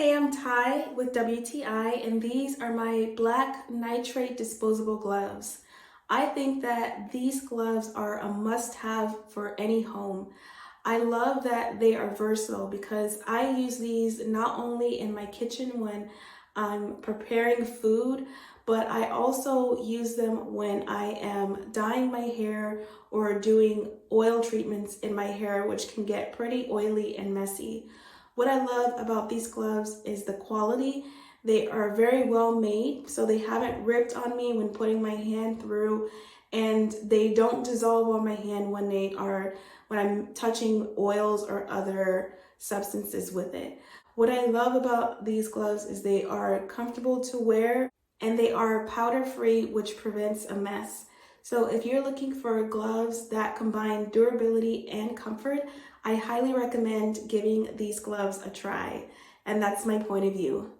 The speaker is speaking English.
Hey, I'm Ty with WTI, and these are my black nitrate disposable gloves. I think that these gloves are a must-have for any home. I love that they are versatile because I use these not only in my kitchen when I'm preparing food, but I also use them when I am dyeing my hair or doing oil treatments in my hair, which can get pretty oily and messy. What I love about these gloves is the quality. They are very well made, so they haven't ripped on me when putting my hand through, and they don't dissolve on my hand when I'm touching oils or other substances with it. What I love about these gloves is they are comfortable to wear and they are powder free, which prevents a mess. So if you're looking for gloves that combine durability and comfort, I highly recommend giving these gloves a try. And that's my point of view.